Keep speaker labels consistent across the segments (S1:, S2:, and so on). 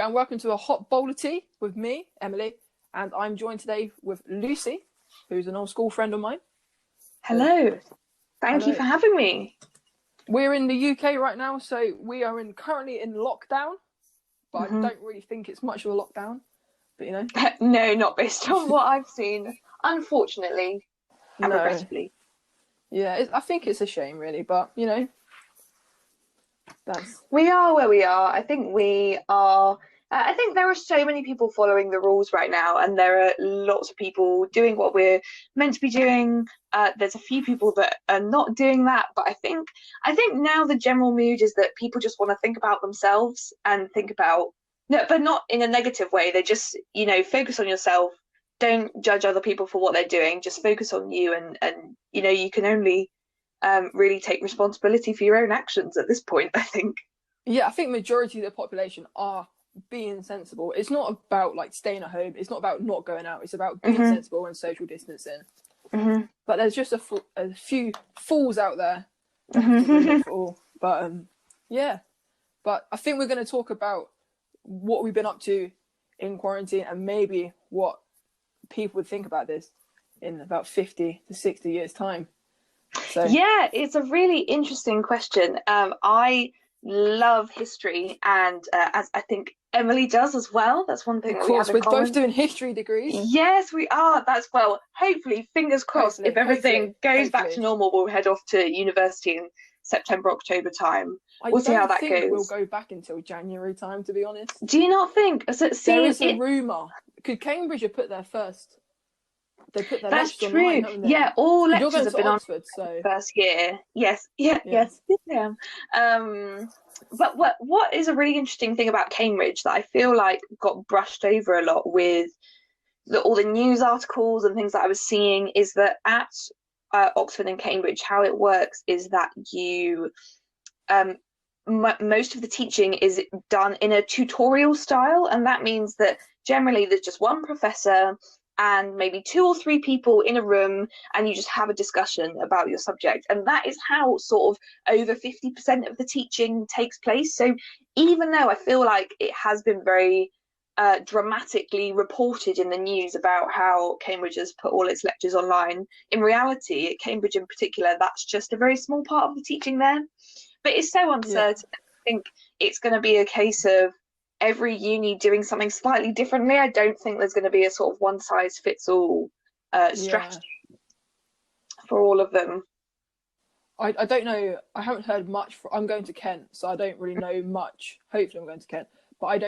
S1: and welcome to a hot bowl of tea with me, Emily, and I'm joined today with Lucy, who's an old school friend of mine.
S2: Hello. Thank you
S1: Hello.
S2: for having me.
S1: We're in the UK right now, so we are currently in lockdown, but I don't really think it's much of a lockdown, but you know.
S2: No, not based on what I've seen, unfortunately and
S1: No.
S2: regrettably.
S1: Yeah, I think it's a shame, really, but you know,
S2: We are where we are. I think we are. I think there are so many people following the rules right now, and there are lots of people doing what we're meant to be doing. There's a few people that are not doing that, but I think now the general mood is that people just want to think about themselves and think about, no, but not in a negative way. They just, focus on yourself. Don't judge other people for what they're doing. Just focus on you, and you can only really take responsibility for your own actions at this point, I think.
S1: Yeah, I think majority of the population are being sensible. It's not about like staying at home. It's not about not going out. It's about being sensible and social distancing. But there's just a few fools out there that have to ruin it for all. But yeah. But I think we're going to talk about what we've been up to in quarantine and maybe what people would think about this in about 50 to 60 years' time. So
S2: yeah, it's a really interesting question. I love history, and as I think Emily does as well. That's one thing
S1: of
S2: that we
S1: course,
S2: have in
S1: we're both
S2: common.
S1: doing history degrees.
S2: Yes, we are. That's, well, hopefully, fingers crossed, if everything goes back to normal, we'll head off to university in September, October time. We'll see how that goes.
S1: We'll go back until January time, to be honest.
S2: Do you not think?
S1: There is a rumour. Could Cambridge have put their first? They put their
S2: That's
S1: lectures
S2: true.
S1: online, haven't they?
S2: Yeah, all
S1: you're
S2: lectures
S1: going
S2: have
S1: to
S2: been
S1: Oxford,
S2: on
S1: so
S2: first year. Yes, yes, I am. But what is a really interesting thing about Cambridge that I feel like got brushed over a lot with all the news articles and things that I was seeing is that at Oxford and Cambridge, how it works is that you most of the teaching is done in a tutorial style, and that means that generally there's just one professor and maybe two or three people in a room, and you just have a discussion about your subject. And that is how sort of over 50% of the teaching takes place. So even though I feel like it has been very dramatically reported in the news about how Cambridge has put all its lectures online, in reality, at Cambridge in particular, that's just a very small part of the teaching there. But it's so uncertain. I think it's going to be a case of every uni doing something slightly differently. I don't think there's going to be a sort of one-size-fits-all strategy for all of them.
S1: I don't know. I haven't heard much. I'm going to Kent, so I don't really know much. Hopefully I'm going to Kent, but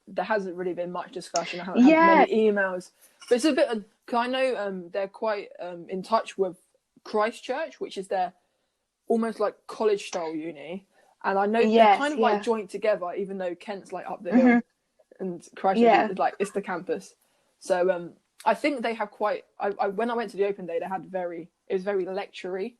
S1: there hasn't really been much discussion. I haven't had many emails. But it's a bit of, because I know they're quite in touch with Christchurch, which is their almost like college style uni. And I know they're kind of like joint together, even though Kent's like up the hill and Christchurch is like, it's the campus. So I think they have quite, when I went to the open day, it was very lecture-y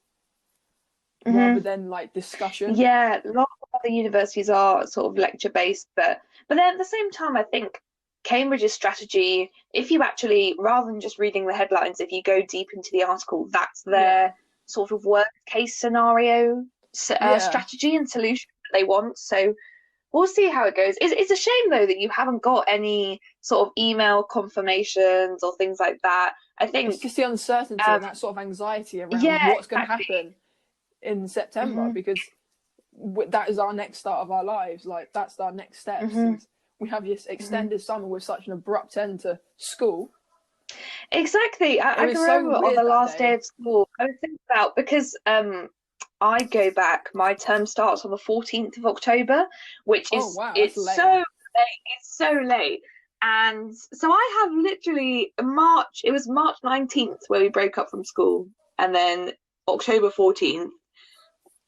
S1: rather than like discussion.
S2: Yeah, a lot of other universities are sort of lecture-based, but then at the same time, I think Cambridge's strategy, if you actually, rather than just reading the headlines, if you go deep into the article, that's their sort of worst case scenario strategy and solution that they want. So we'll see how it goes. It's a shame though that you haven't got any sort of email confirmations or things like that. I think
S1: it's just the uncertainty and that sort of anxiety around what's going to happen in September, because that is our next start of our lives. Like that's our next steps. And we have this extended summer with such an abrupt end to school.
S2: Exactly. I can remember on the last day of school, I was thinking about, because I go back, my term starts on the 14th of October, which is it's so late. It's so late. And so I have literally it was March 19th where we broke up from school, and then October 14th.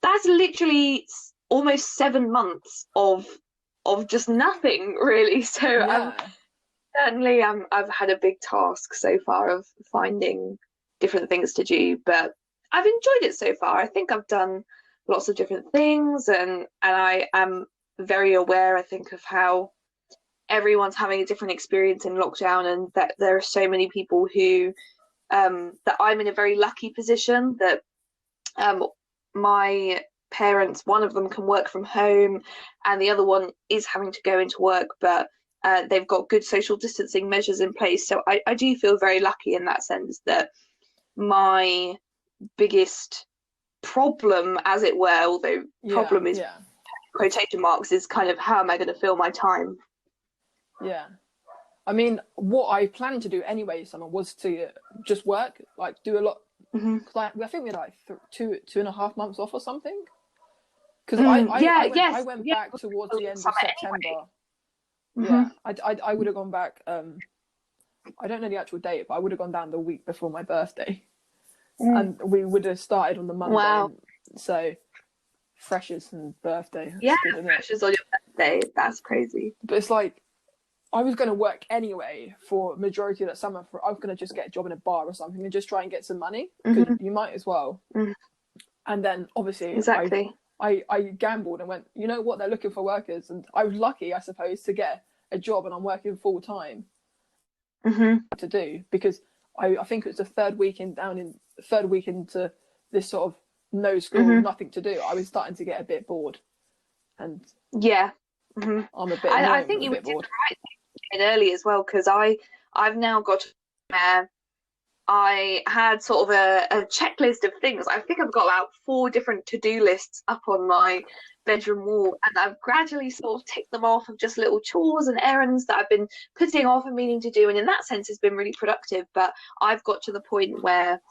S2: That's literally almost 7 months of just nothing, really. So certainly I've had a big task so far of finding different things to do, but I've enjoyed it so far. I think I've done lots of different things, and I am very aware, I think, of how everyone's having a different experience in lockdown, and that there are so many people who that I'm in a very lucky position that my parents, one of them can work from home and the other one is having to go into work, but They've got good social distancing measures in place. So I do feel very lucky in that sense that my biggest problem, as it were, although problem is quotation marks, is kind of how am I going to fill my time?
S1: Yeah. I mean, what I planned to do anyway, summer, was to just work, like do a lot. Like, I think we had like 2.5 months off or something. Because I went back towards the end of September. Anyway. Yeah, I would have gone back. I don't know the actual date, but I would have gone down the week before my birthday, and we would have started on the Monday.
S2: Wow!
S1: So freshers and birthday.
S2: Yeah, freshers on your birthday. That's crazy.
S1: But it's like I was going to work anyway for majority of that summer. I was going to just get a job in a bar or something and just try and get some money. Because you might as well. And then obviously, I gambled and went, you know what, they're looking for workers. And I was lucky, I suppose, to get a job, and I'm working full time to do, because I think it was the third week into this sort of no school, nothing to do. I was starting to get a bit bored. And I'm a bit
S2: I think you did the right thing early as well, because I've now got where I had sort of a checklist of things. I think I've got about 4 different to-do lists up on my bedroom wall, and I've gradually sort of ticked them off of just little chores and errands that I've been putting off and meaning to do, and in that sense it's been really productive. But I've got to the point where,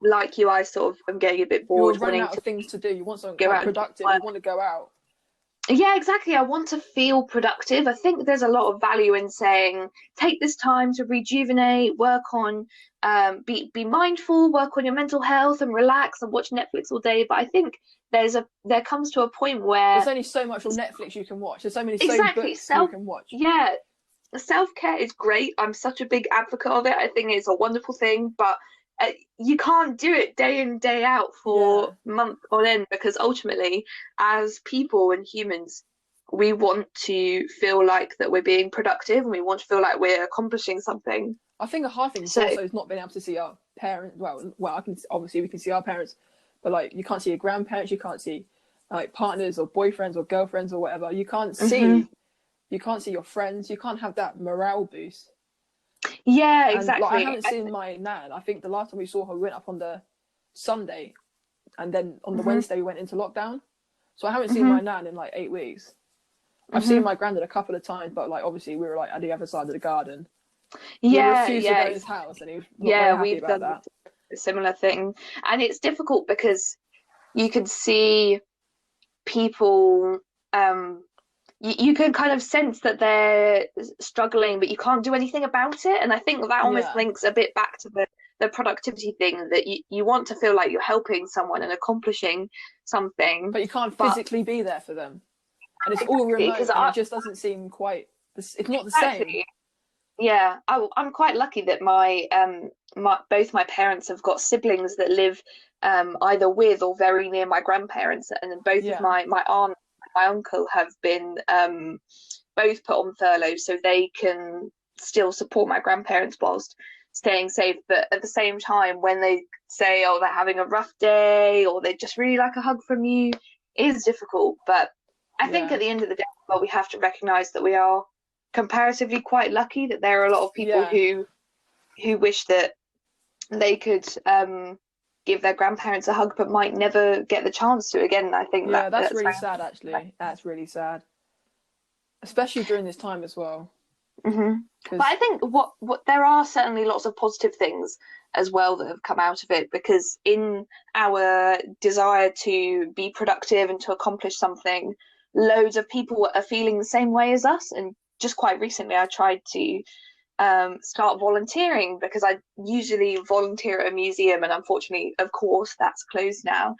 S2: like you, I sort of am getting a bit bored.
S1: You're running out of things to do. You want something productive. You want to go out.
S2: Yeah, exactly. I want to feel productive. I think there's a lot of value in saying, take this time to rejuvenate, work on, be mindful, work on your mental health and relax and watch Netflix all day. But I think there comes to a point where
S1: there's only so much on Netflix you can watch. There's so many books you can watch.
S2: Yeah, self-care is great. I'm such a big advocate of it. I think it's a wonderful thing, but you can't do it day in, day out for months on end, because ultimately, as people and humans, we want to feel like that we're being productive, and we want to feel like we're accomplishing something.
S1: I think a hard thing also is not being able to see our parents. Well, we can see our parents, but like you can't see your grandparents, you can't see like partners or boyfriends or girlfriends or whatever. You can't see your friends. You can't have that morale boost.
S2: Yeah, exactly.
S1: Like, I haven't seen my nan. I think the last time we saw her, we went up on the Sunday, and then on the Wednesday we went into lockdown. So I haven't seen my nan in like 8 weeks. I've seen my granddad a couple of times, but like obviously we were like at the other side of the garden. We refused to go to his house, and he was not very happy
S2: we've
S1: about
S2: done
S1: that.
S2: A similar thing, and it's difficult because you can see people. You can kind of sense that they're struggling, but you can't do anything about it. And I think that almost links a bit back to the productivity thing, that you want to feel like you're helping someone and accomplishing something.
S1: But you can't physically be there for them. And it's all remote, and it just doesn't seem quite... It's not the same.
S2: Yeah, I'm quite lucky that both my parents have got siblings that live either with or very near my grandparents. And then both of my aunt, my uncle have been both put on furlough, so they can still support my grandparents whilst staying safe. But at the same time, when they say, oh, they're having a rough day, or they just really like a hug from you, it is difficult. But I think at the end of the day, well, we have to recognise that we are comparatively quite lucky, that there are a lot of people who wish that they could give their grandparents a hug but might never get the chance to again. I think
S1: that's really sad, actually. That's really sad, especially during this time as well.
S2: But I think what there are certainly lots of positive things as well that have come out of it, because in our desire to be productive and to accomplish something, loads of people are feeling the same way as us. And just quite recently I tried to start volunteering, because I usually volunteer at a museum, and unfortunately, of course, that's closed now.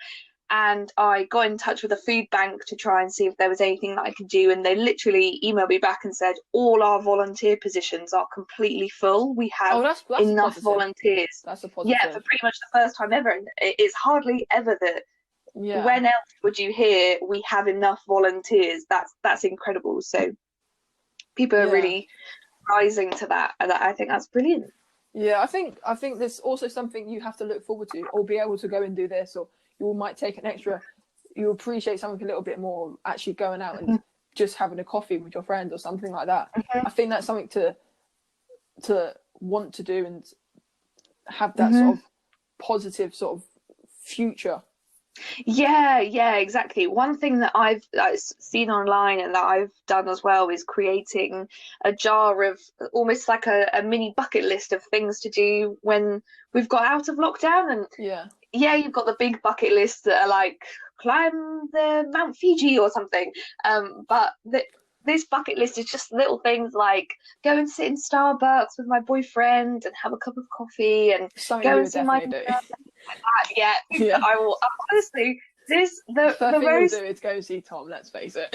S2: And I got in touch with a food bank to try and see if there was anything that I could do, and they literally emailed me back and said all our volunteer positions are completely full. We have
S1: that's
S2: enough volunteers.
S1: That's a positive.
S2: Yeah, for pretty much the first time ever. And it's hardly ever that. Yeah. When else would you hear we have enough volunteers? That's incredible. So people are really rising to that, and I think that's brilliant.
S1: I think there's also something you have to look forward to, or be able to go and do this, or you might take an extra, you appreciate something a little bit more, actually going out and just having a coffee with your friends or something like that. I think that's something to want to do and have that sort of positive sort of future.
S2: Yeah, exactly. One thing that I've seen online and that I've done as well is creating a jar of almost like a mini bucket list of things to do when we've got out of lockdown. And you've got the big bucket lists that are like climb the Mount Fiji or something. But this bucket list is just little things like go and sit in Starbucks with my boyfriend and have a cup of coffee and go and see my I will honestly the
S1: thing we'll do is go see Tom, let's face it.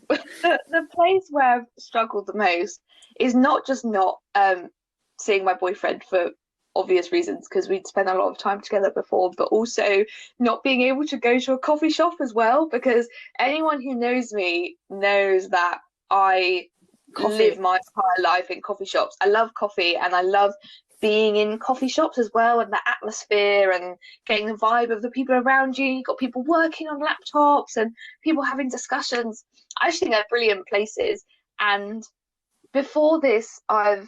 S2: the place where I've struggled the most is not just not seeing my boyfriend for obvious reasons because we'd spent a lot of time together before, but also not being able to go to a coffee shop as well, because anyone who knows me knows that I live my entire life in coffee shops. I love coffee and I love being in coffee shops as well, and the atmosphere and getting the vibe of the people around you. You've got people working on laptops and people having discussions. I just think they're brilliant places. And before this, I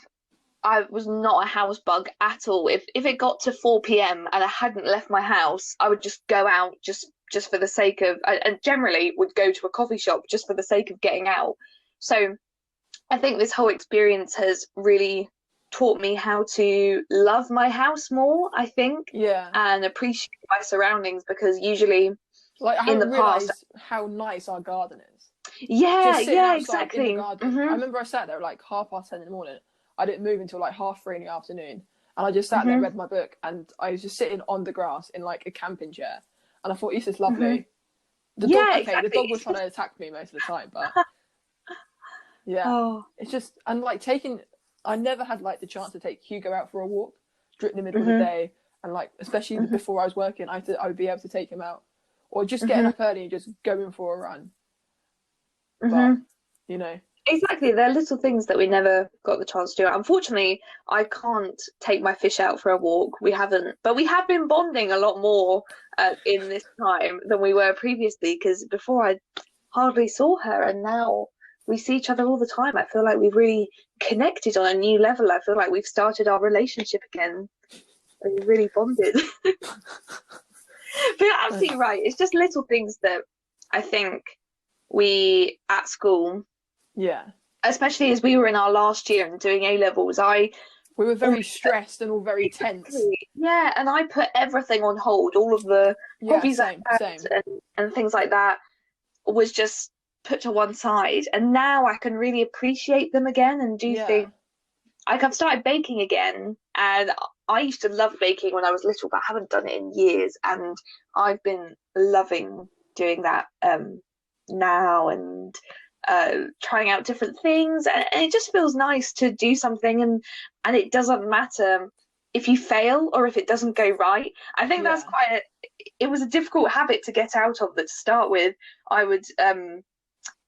S2: was not a house bug at all. If it got to 4 p.m. and I hadn't left my house, I would just go out just for the sake of, and generally would go to a coffee shop just for the sake of getting out. So I think this whole experience has really taught me how to love my house more, I think, and appreciate my surroundings, because usually
S1: like I haven't realised how nice our garden is.
S2: Exactly.
S1: In the garden. I remember I sat there at like 10:30 in the morning. I didn't move until like 3:30 in the afternoon, and I just sat there, read my book, and I was just sitting on the grass in like a camping chair, and I thought, this is lovely. The dog was trying to attack me most of the time, but it's just, and like I never had like the chance to take Hugo out for a walk in the middle of the day, and like especially before I was working, I would be able to take him out, or just getting up early and just going for a run. But you know,
S2: exactly, they're little things that we never got the chance to do. Unfortunately, I can't take my fish out for a walk. We haven't, but we have been bonding a lot more in this time than we were previously, because before I hardly saw her, and now we see each other all the time. I feel like we've really connected on a new level. I feel like we've started our relationship again. We've really bonded. But you're absolutely right. It's just little things that I think we at school, especially as we were in our last year and doing A-levels,
S1: we were very stressed and all very tense.
S2: Yeah, and I put everything on hold. All of the hobbies
S1: same.
S2: And things like that was just put to one side, and now I can really appreciate them again and do things. Like I've started baking again, and I used to love baking when I was little, but I haven't done it in years, and I've been loving doing that now, and trying out different things, and it just feels nice to do something, and it doesn't matter if you fail or if it doesn't go right. I think that's it was a difficult habit to get out of, that to start with. I would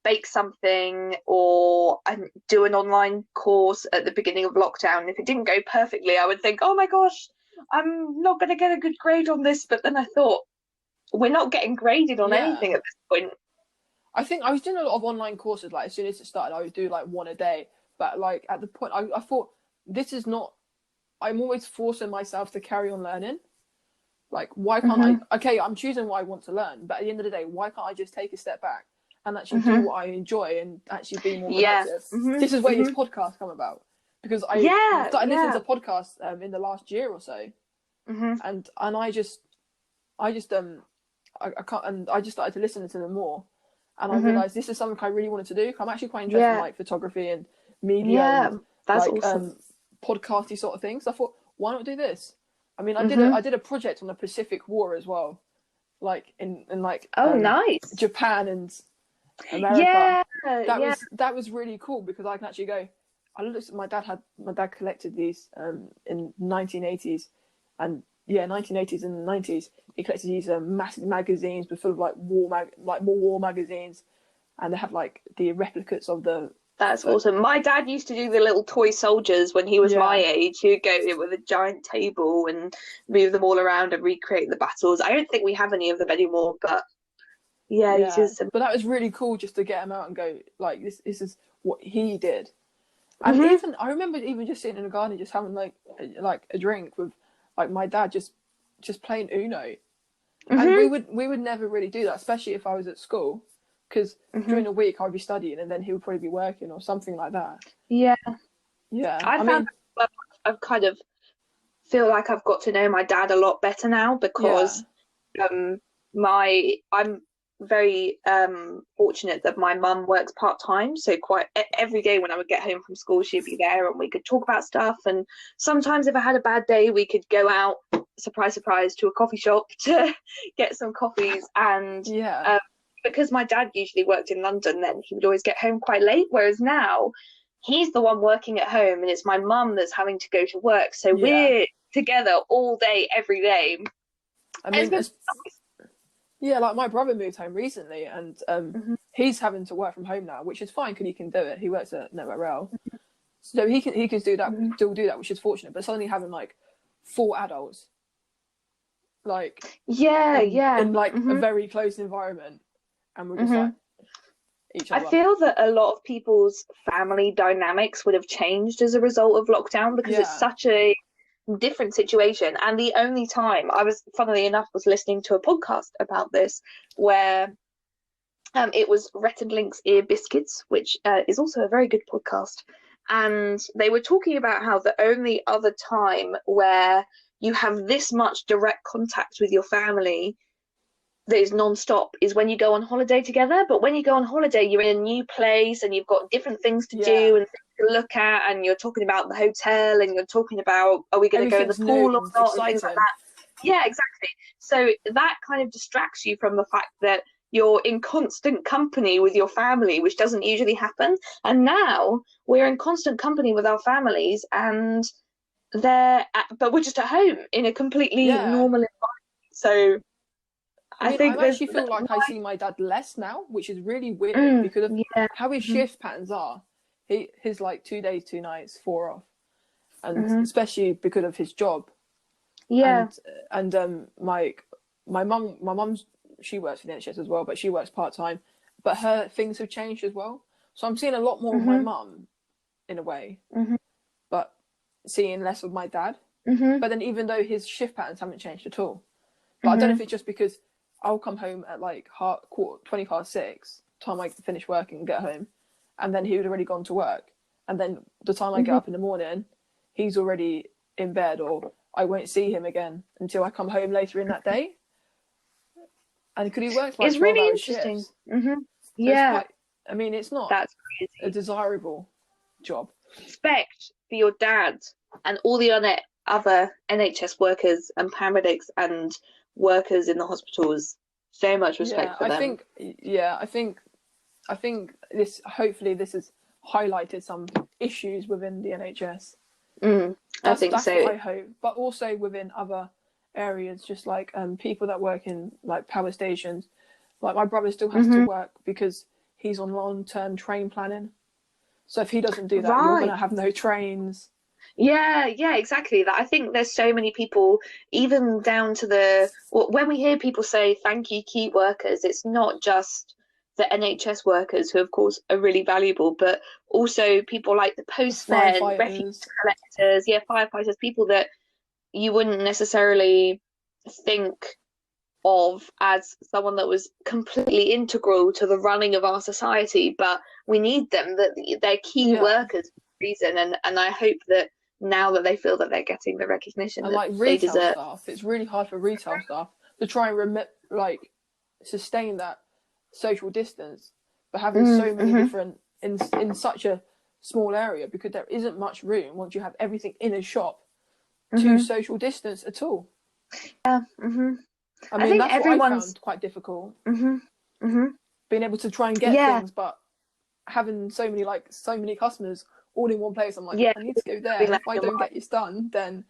S2: bake something or do an online course at the beginning of lockdown. If it didn't go perfectly, I would think, oh my gosh, I'm not going to get a good grade on this. But then I thought, we're not getting graded on anything at this point.
S1: I think I was doing a lot of online courses. Like as soon as it started, I would do like one a day. But like at the point, I thought, this is not, I'm always forcing myself to carry on learning. Like, why can't I? Okay, I'm choosing what I want to learn. But at the end of the day, why can't I just take a step back and actually do what I enjoy and actually be more productive? This is where this podcast come about, because I started listening to podcasts in the last year or so, and I just can't, and I just started to listen to them more, and I realized this is something I really wanted to do. I'm actually quite interested in like photography and media, and
S2: that's
S1: like
S2: awesome.
S1: Podcasty sort of things. So I thought, why not do this? I mean, I did a project on the Pacific War as well, like in like
S2: nice,
S1: Japan and America. That was really cool, because I can actually go. I looked at my dad collected these in 1980s, and 1980s and 90s. He collected these massive magazines, but full of like more war magazines, and they have like the replicas of the.
S2: That's awesome. My dad used to do the little toy soldiers when he was my age. He would go in with a giant table and move them all around and recreate the battles. I don't think we have any of them anymore, but Yeah, he's just.
S1: But that was really cool just to get him out and go like this is what he did. And even I remember even just sitting in the garden, just having like a drink with like my dad, just playing Uno, and we would never really do that, especially if I was at school, because during the week I'd be studying and then he would probably be working or something like that.
S2: Yeah.
S1: I mean,
S2: I've kind of feel like I've got to know my dad a lot better now because I'm very fortunate that my mum works part-time, so quite every day when I would get home from school she'd be there and we could talk about stuff, and sometimes if I had a bad day we could go out, surprise surprise, to a coffee shop to get some coffees, and because my dad usually worked in London then he would always get home quite late, whereas now he's the one working at home and it's my mum that's having to go to work, so we're together all day every day.
S1: I mean, like my brother moved home recently and he's having to work from home now, which is fine because he can do it. He works at NetRL, so he can do that, still do that, which is fortunate. But suddenly having like 4 adults, like in like a very close environment, and we're just like each other.
S2: I feel that a lot of people's family dynamics would have changed as a result of lockdown because it's such a different situation. And the only time funnily enough was listening to a podcast about this where it was Rhett and Link's Ear Biscuits, which is also a very good podcast, and they were talking about how the only other time where you have this much direct contact with your family that is non-stop is when you go on holiday together. But when you go on holiday you're in a new place and you've got different things to do and things to look at, and you're talking about the hotel and you're talking about are we going to go in the pool or not, and things like that. Yeah, exactly. So that kind of distracts you from the fact that you're in constant company with your family, which doesn't usually happen. And now we're in constant company with our families and but we're just at home in a completely normal environment. So I think
S1: I actually feel like I see my dad less now, which is really weird because of how his shift patterns are. His like 2 days, 2 nights, 4 off, and especially because of his job. Yeah, and my mum's she works for the NHS as well, but she works part-time. But her things have changed as well, so I'm seeing a lot more of my mum, in a way, but seeing less of my dad. But then even though his shift patterns haven't changed at all, but I don't know if it's just because I'll come home at like 6:20, time I finish working and get home, and then he would already gone to work, and then the time I get up in the morning, he's already in bed, or I won't see him again until I come home later in that day. And could he work like 12-hour really interesting shifts? So I mean, it's not a desirable job.
S2: Respect for your dad and all the other NHS workers and paramedics and workers in the hospitals. So much respect for them.
S1: I think this has highlighted some issues within the NHS. That's so. What I hope, but also within other areas, just like people that work in like power stations. Like my brother still has to work because he's on long-term train planning. So if he doesn't do that, you're going to have no trains.
S2: Yeah, exactly. That I think there's so many people, even down to when we hear people say thank you, key workers, it's not just the NHS workers who, of course, are really valuable, but also people like the postmen, refuse collectors, firefighters, people that you wouldn't necessarily think of as someone that was completely integral to the running of our society, but we need them, that they're key workers for a reason, and I hope that now that they feel that they're getting the recognition and that they deserve.
S1: Staff, it's really hard for retail staff to try and sustain that social distance, but having so many different in such a small area, because there isn't much room once you have everything in a shop to social distance at all.
S2: Yeah.
S1: I mean, that's what I found quite difficult. Being able to try and get things, but having so many customers all in one place, I'm like, I need to go there. If I don't get this done, then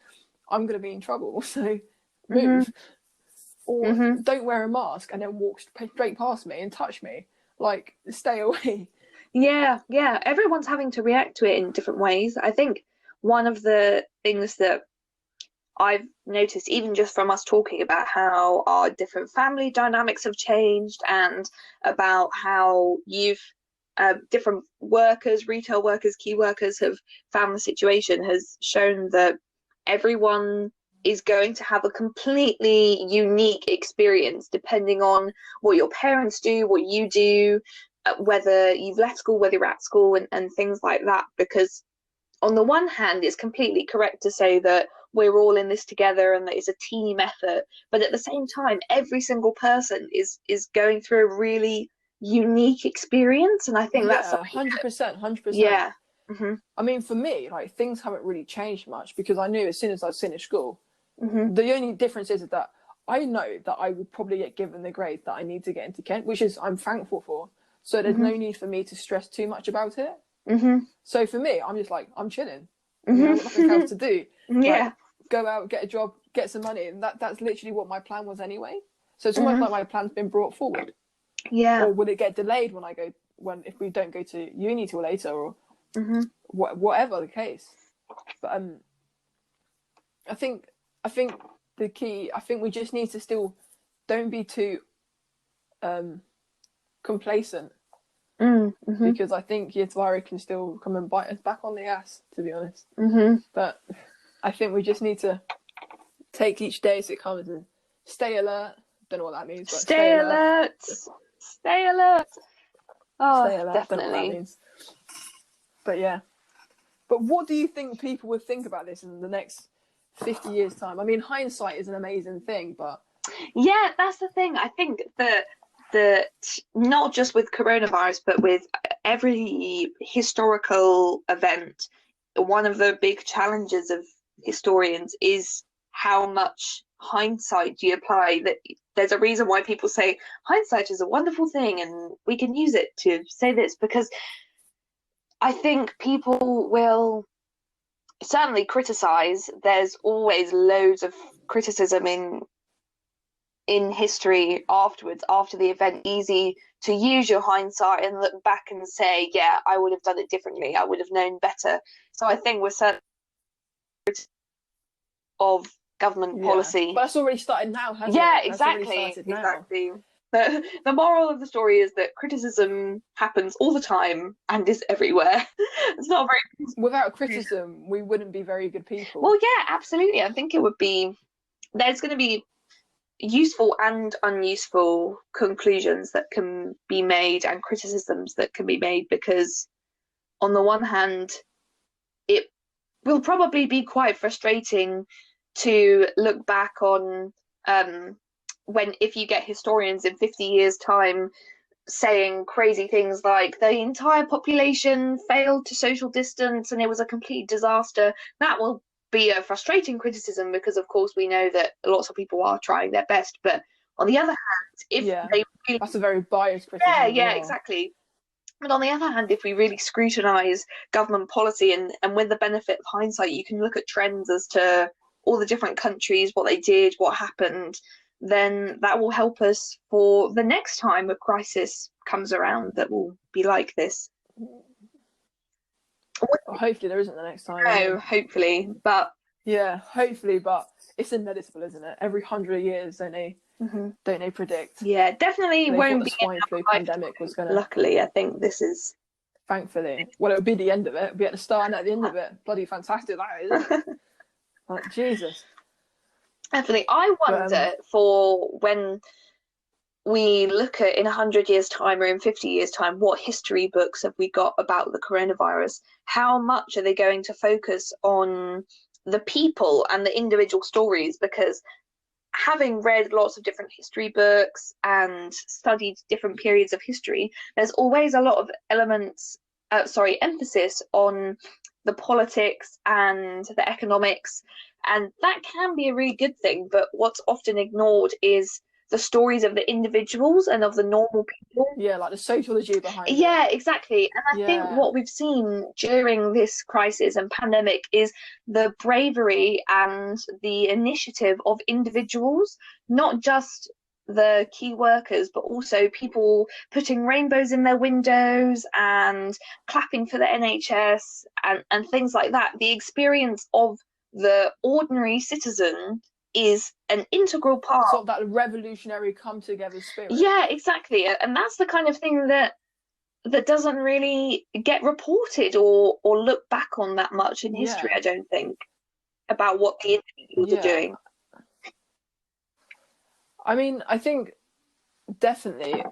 S1: I'm going to be in trouble. So move. Or don't wear a mask and then walk straight past me and touch me. Like, stay away.
S2: Yeah. Everyone's having to react to it in different ways. I think one of the things that I've noticed, even just from us talking about how our different family dynamics have changed, and about how you've different workers, retail workers, key workers have found the situation, has shown that everyone is going to have a completely unique experience depending on what your parents do, what you do, whether you've left school, whether you're at school, and things like that. Because on the one hand, it's completely correct to say that we're all in this together and that it's a team effort, but at the same time, every single person is going through a really unique experience, and I think that's
S1: 100%.
S2: Yeah.
S1: Mm-hmm. I mean, for me, like, things haven't really changed much, because I knew as soon as I finished school, the only difference is that I know that I will probably get given the grade that I need to get into Kent, which is I'm thankful for. So there's no need for me to stress too much about it. So for me, I'm just like, I'm chilling. I've got nothing else to do.
S2: Yeah.
S1: Like, go out, get a job, get some money, and that's literally what my plan was anyway. So it's almost like my plan's been brought forward.
S2: Yeah.
S1: Or will it get delayed if we don't go to uni till later, or whatever the case. But I think the key, I think we just need to still don't be too complacent, because I think Yetvarri can still come and bite us back on the ass, to be honest. But I think we just need to take each day as it comes and stay alert. Don't know what that means, but
S2: stay alert. Stay alert. Oh,
S1: stay alert.
S2: Definitely.
S1: Don't know what that means. But yeah. But what do you think people would think about this in the next 50 years' time? I mean, hindsight is an amazing thing, but...
S2: Yeah, that's the thing. I think that not just with coronavirus, but with every historical event, one of the big challenges of historians is how much hindsight do you apply. That there's a reason why people say hindsight is a wonderful thing and we can use it to say this, because I think people will certainly criticize. There's always loads of criticism in history afterwards, after the event. Easy to use your hindsight and look back and say, yeah, I would have done it differently, I would have known better. So I think we're certainly of government policy.
S1: But that's already started now, hasn't it?
S2: Yeah, exactly. But the moral of the story is that criticism happens all the time and is everywhere. It's not very...
S1: Without criticism, we wouldn't be very good people.
S2: Well, yeah, absolutely. I think it would be... There's going to be useful and unuseful conclusions that can be made and criticisms that can be made, because on the one hand, it will probably be quite frustrating to look back on if you get historians in 50 years' time saying crazy things like the entire population failed to social distance and it was a complete disaster. That will be a frustrating criticism, because of course we know that lots of people are trying their best. But on the other hand, if they really...
S1: That's a very biased criticism.
S2: Yeah, exactly. But on the other hand, if we really scrutinise government policy and with the benefit of hindsight, you can look at trends as to all the different countries, what they did, what happened, then that will help us for the next time a crisis comes around that will be like this.
S1: Well, hopefully there isn't the next time.
S2: No, hopefully. But
S1: yeah, hopefully, but it's inevitable, isn't it? Every 100 years, don't they predict?
S2: Yeah, definitely won't be.
S1: The swine flu pandemic was gonna...
S2: Luckily, I think this is...
S1: Thankfully. Well, it would be the end of it. It would be at the start and at the end of it. Bloody fantastic that is. Like, Jesus.
S2: Definitely. I wonder for when we look at in 100 years' time or in 50 years' time, what history books have we got about the coronavirus? How much are they going to focus on the people and the individual stories? Because having read lots of different history books and studied different periods of history, there's always a lot of emphasis on the politics and the economics, and that can be a really good thing. But what's often ignored is the stories of the individuals and of the normal people.
S1: Yeah, like the sociology behind it.
S2: Yeah, exactly. And I think what we've seen during this crisis and pandemic is the bravery and the initiative of individuals, not just the key workers, but also people putting rainbows in their windows and clapping for the NHS and things like that. The experience of the ordinary citizen is an integral part.
S1: Sort of that revolutionary come together spirit.
S2: Yeah, exactly. And that's the kind of thing that doesn't really get reported or looked back on that much in history, I don't think, about what the individuals are doing.
S1: I mean, I think definitely,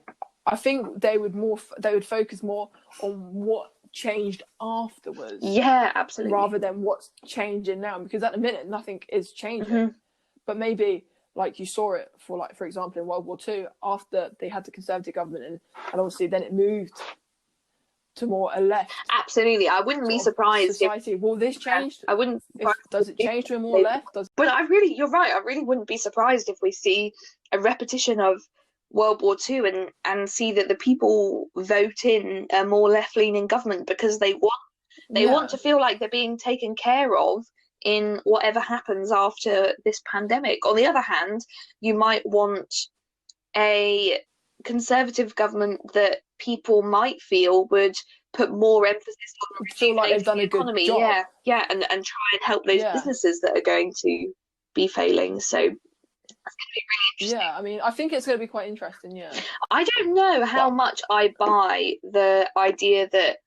S1: I think they would focus more on what changed afterwards.
S2: Yeah, absolutely.
S1: Rather than what's changing now, because at the minute nothing is changing. But maybe, like, you saw it for example, in World War II, after they had the Conservative government, and obviously then it moved to more a left.
S2: Absolutely, I wouldn't be surprised.
S1: Society. Will this change?
S2: I wouldn't.
S1: Does it change to a more left?
S2: But you're right. I really wouldn't be surprised if we see a repetition of World War II and see that the people vote in a more left-leaning government because they want to feel like they're being taken care of in whatever happens after this pandemic. On the other hand, you might want a Conservative government that people might feel would put more emphasis on
S1: feel like they've done
S2: the
S1: economy.
S2: Good job. Yeah, and try and help those businesses that are going to be failing. So that's going to be really interesting.
S1: Yeah, I mean, I think it's going to be quite interesting. Yeah,
S2: I don't know how much I buy the idea that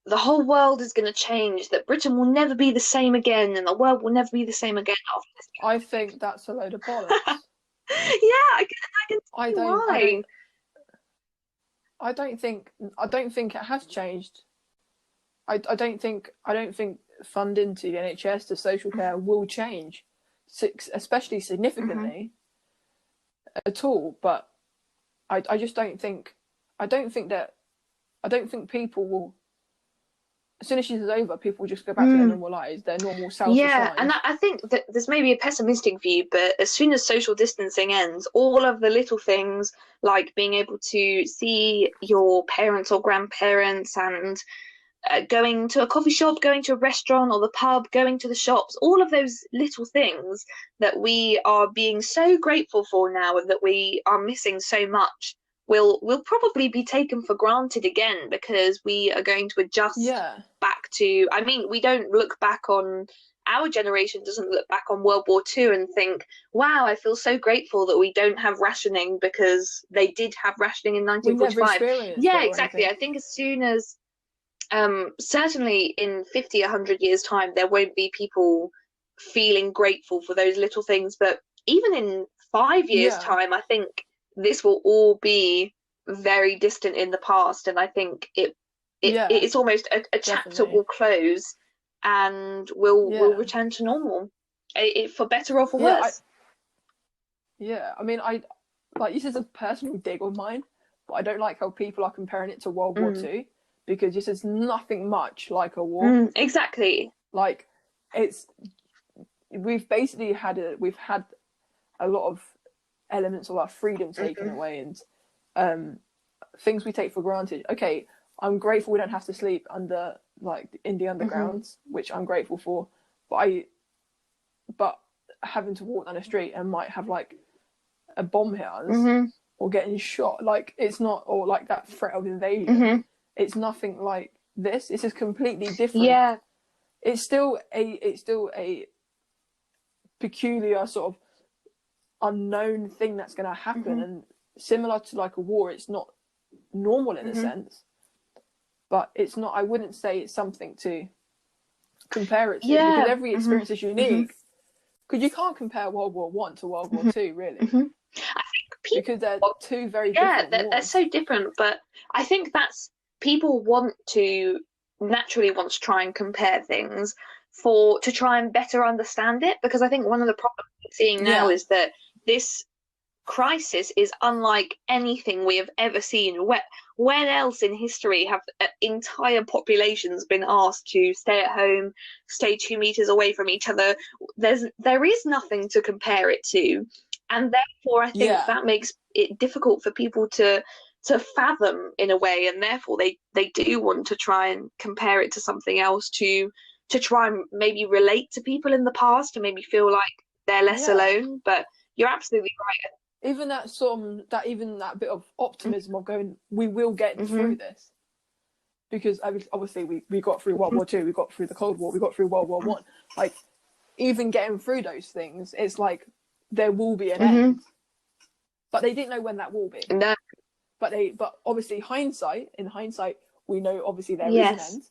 S2: the whole world is going to change, that Britain will never be the same again, and the world will never be the same again after this.
S1: I think that's a load of bollocks.
S2: I can see why.
S1: I don't think it has changed. I don't think funding to the NHS, to social care, will change, especially significantly, at all. But I just don't think. I don't think people will. As soon as this is over, people will just go back to their normal lives, their normal self.
S2: Yeah, and I think that there's maybe a pessimistic view, but as soon as social distancing ends, all of the little things like being able to see your parents or grandparents and going to a coffee shop, going to a restaurant or the pub, going to the shops, all of those little things that we are being so grateful for now and that we are missing so much will probably be taken for granted again, because we are going to adjust back to, I mean, we don't look back on, our generation doesn't look back on World War II and think, wow, I feel so grateful that we don't have rationing, because they did have rationing in 1945. Yeah, exactly. I think as soon as, certainly in 50, 100 years' time, there won't be people feeling grateful for those little things. But even in 5 years' time, I think this will all be very distant in the past, and I think it's almost a chapter will close and will return to normal, for better or for worse.
S1: I mean, like, this is a personal dig of mine, but I don't like how people are comparing it to World War II, because this is nothing much like a war.
S2: Exactly.
S1: Like, we've had a lot of elements of our freedom taken away, and things we take for granted. Okay, I'm grateful we don't have to sleep under, like, in the undergrounds, which I'm grateful for, but having to walk down the street and might have, like, a bomb hit us or getting shot, like, it's not, or like that threat of invasion, it's nothing like this. This is completely different. It's still a peculiar sort of unknown thing that's going to happen, and similar to like a war, it's not normal in a sense, but it's not, I wouldn't say it's something to compare it to, because every experience is unique, because you can't compare World War I to World War II, really.
S2: I think
S1: because they're two very different wars.
S2: They're so different, but I think that's, people naturally want to try and compare things to try and better understand it, because I think one of the problems we're seeing now is that this crisis is unlike anything we have ever seen. When else in history have entire populations been asked to stay at home, stay 2 meters away from each other? There is nothing to compare it to, and therefore I think that makes it difficult for people to fathom in a way, and therefore they do want to try and compare it to something else to try and maybe relate to people in the past and maybe feel like they're less alone. But you're absolutely right.
S1: Even that bit of optimism of going, we will get through this, because obviously we got through World War II, we got through the Cold War, we got through World War I. Like, even getting through those things, it's like there will be an end. But they didn't know when that will be.
S2: No.
S1: But obviously in hindsight, we know obviously there is an end.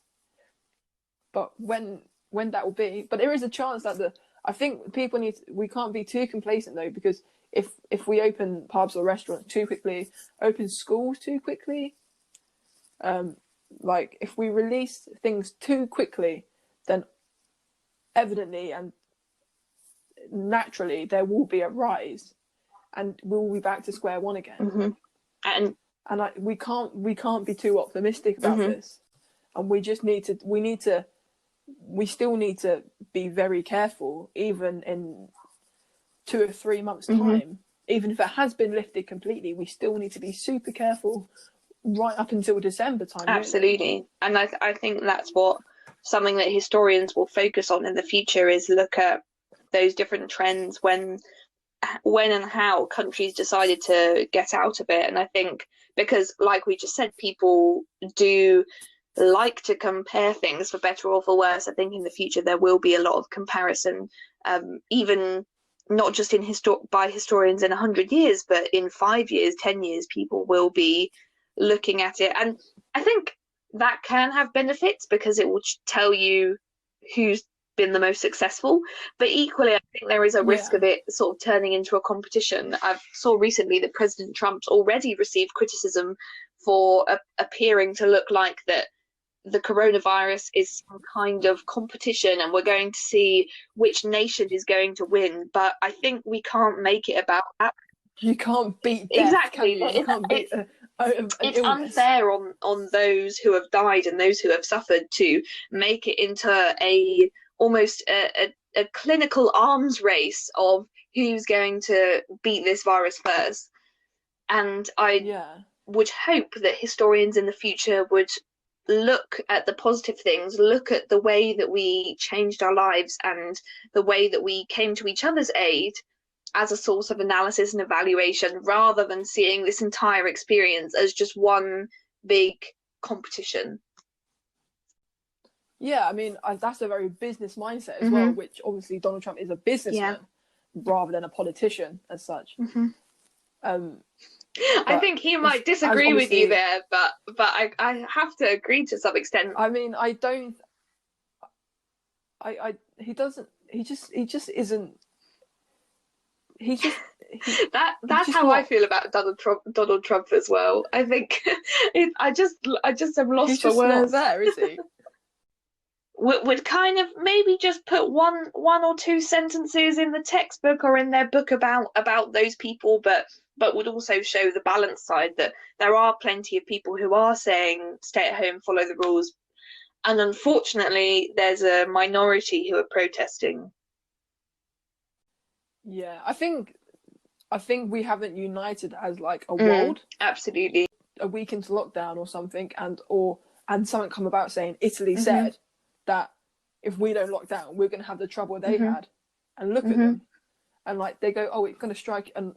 S1: But when that will be, but there is a chance that I think we can't be too complacent though, because if we open pubs or restaurants too quickly, open schools too quickly, like if we release things too quickly, then evidently and naturally there will be a rise, and we'll be back to square one again. And we can't be too optimistic about this, and we still need to be very careful, even in 2 or 3 months' time. Even if it has been lifted completely, we still need to be super careful right up until December time.
S2: Absolutely. Really. And I think that's something that historians will focus on in the future, is look at those different trends when and how countries decided to get out of it. And I think because, like we just said, people do like to compare things for better or for worse. I think in the future there will be a lot of comparison, even not just by historians in 100 years, but in 5 years, 10 years, people will be looking at it. And I think that can have benefits because it will tell you who's been the most successful. But equally, I think there is a risk of it sort of turning into a competition. I saw recently that President Trump's already received criticism for appearing to look like that the coronavirus is some kind of competition and we're going to see which nation is going to win. But I think we can't make it about that.
S1: You can't beat death,
S2: exactly.
S1: Can you? You can't beat
S2: it's unfair on those who have died and those who have suffered to make it into almost a clinical arms race of who's going to beat this virus first. And I would hope that historians in the future would look at the positive things, look at the way that we changed our lives and the way that we came to each other's aid as a source of analysis and evaluation, rather than seeing this entire experience as just one big competition.
S1: Yeah, I mean, that's a very business mindset as well, which obviously Donald Trump is a businessman rather than a politician as such.
S2: I think he might disagree with you there, but I have to agree to some extent.
S1: I mean, he just isn't.
S2: That's how I feel about Donald Trump as well. I think I just am lost for words.
S1: Not there, is he?
S2: Would kind of maybe just put one or two sentences in the textbook or in their book about those people, but would also show the balance side, that there are plenty of people who are saying stay at home, follow the rules, and unfortunately there's a minority who are protesting.
S1: Yeah, I think we haven't united as like a world.
S2: Absolutely.
S1: A week into lockdown or something, and something come about saying Italy said that if we don't lock down, we're going to have the trouble they had. And look at them, and like they go, oh, it's going to strike, and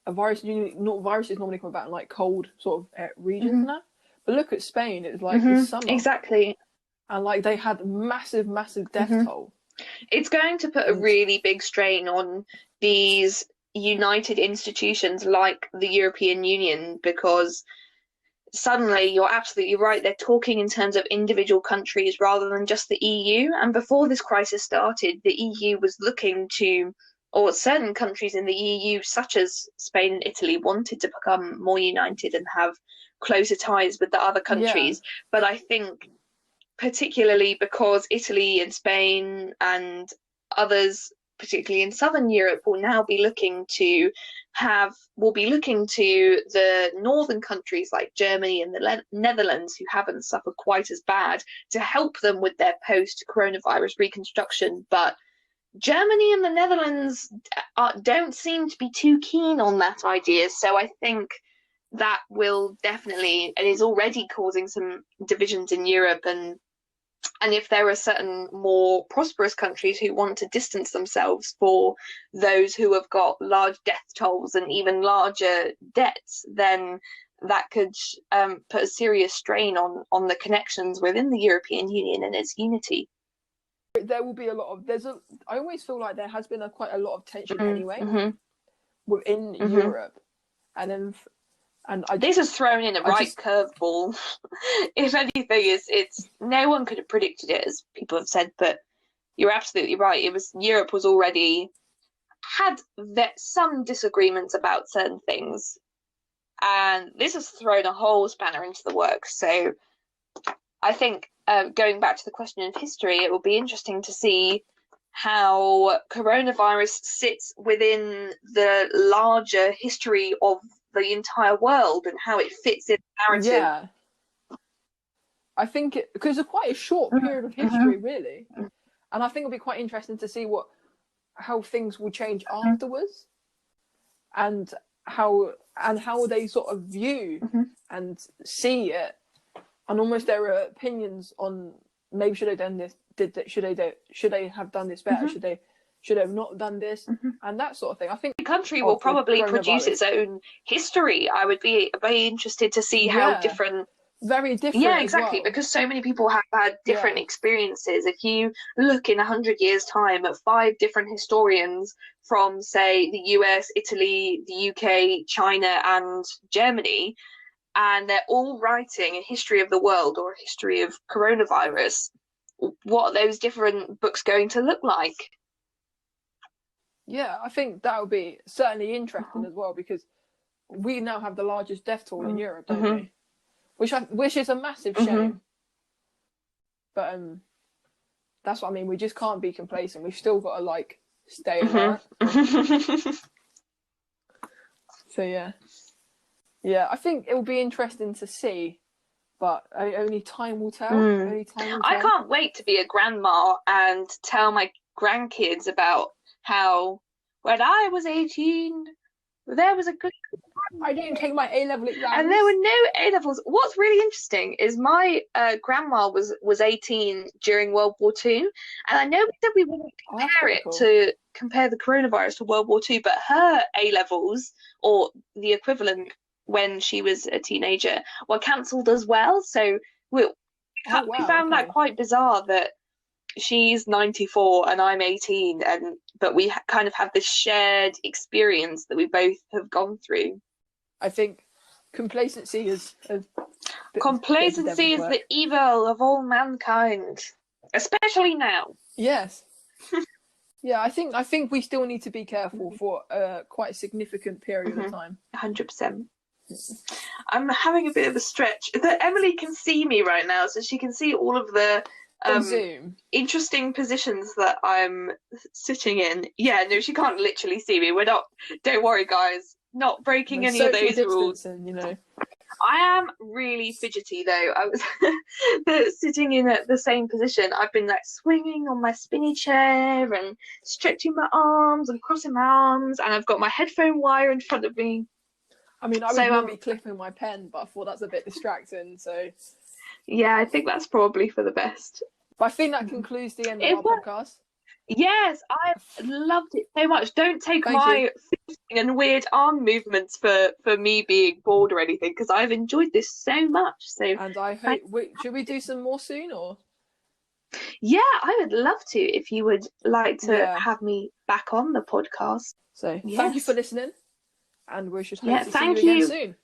S1: a virus. Viruses normally come about in like cold sort of regions now. But look at Spain; it's like the summer,
S2: exactly,
S1: and like they had massive death toll.
S2: It's going to put a really big strain on these united institutions like the European Union, because suddenly you're absolutely right, they're talking in terms of individual countries rather than just the EU. And before this crisis started, the EU was looking to, or certain countries in the EU such as Spain and Italy wanted to become more united and have closer ties with the other countries. But I think particularly because Italy and Spain and others, particularly in southern Europe, will now be looking to the northern countries like Germany and the Netherlands, who haven't suffered quite as bad, to help them with their post-coronavirus reconstruction. But Germany and the Netherlands don't seem to be too keen on that idea. So I think that will definitely, and is already causing some divisions in Europe. And if there are certain more prosperous countries who want to distance themselves for those who have got large death tolls and even larger debts, then that could put a serious strain on the connections within the European Union and its unity.
S1: there will be a lot of I always feel like there has been quite a lot of tension anyway within Europe, and then
S2: this has thrown in a curveball. If anything, it's no one could have predicted it, as people have said, but you're absolutely right. Europe was already had some disagreements about certain things, and this has thrown a whole spanner into the works. So I think going back to the question of history, it will be interesting to see how coronavirus sits within the larger history of the entire world and how it fits in the narrative.
S1: Yeah, I think because it's quite a short period of history, really, and I think it'll be quite interesting to see how things will change afterwards, and how they sort of view and see it, and almost their opinions on maybe should they done this, should they have done this better, should they have not done this, and that sort of thing. I think
S2: the country will probably produce its own history. I would be very interested to see how different.
S1: Very different.
S2: Yeah, exactly, because so many people have had different experiences. If you look in 100 years' time at 5 different historians from, say, the US, Italy, the UK, China, and Germany, and they're all writing a history of the world or a history of coronavirus, what are those different books going to look like?
S1: Yeah, I think that would be certainly interesting as well, because we now have the largest death toll in Europe, don't we? Which is a massive shame. But that's what I mean. We just can't be complacent. We've still got to stay alert. So yeah, I think it will be interesting to see, but only time will tell.
S2: I can't wait to be a grandma and tell my grandkids about how when I was 18, there was a good.
S1: I didn't take my A-level exams.
S2: And there were no A-levels. What's really interesting is my grandma was 18 during World War II, and I know that we wouldn't compare the coronavirus to World War II, but her A-levels, or the equivalent when she was a teenager, were cancelled as well. So we found that quite bizarre that she's 94 and I'm 18, but we kind of have this shared experience that we both have gone through.
S1: I think complacency is
S2: the evil of all mankind, especially now.
S1: Yes. Yeah, I think we still need to be careful for quite a significant period of time.
S2: 100%. I'm having a bit of a stretch. Emily can see me right now, so she can see all of the
S1: Zoom.
S2: Interesting positions that I'm sitting in. Yeah, no, she can't literally see me. We're not. Don't worry, guys. Not breaking any of those rules.
S1: You know.
S2: I am really fidgety though. I was sitting in the same position. I've been swinging on my spinny chair and stretching my arms and crossing my arms, and I've got my headphone wire in front of me.
S1: I mean, I would be clipping my pen, but I thought that's a bit distracting. So. Yeah,
S2: I think that's probably for the best.
S1: But I think that concludes the end of our podcast.
S2: Yes, I loved it so much. Don't take my fidgeting and weird arm movements for me being bored or anything, because I've enjoyed this so much. So,
S1: and I hope should we do some more soon, or?
S2: Yeah, I would love to if you would like to have me back on the podcast.
S1: So thank you for listening, and we should hope to see you again soon.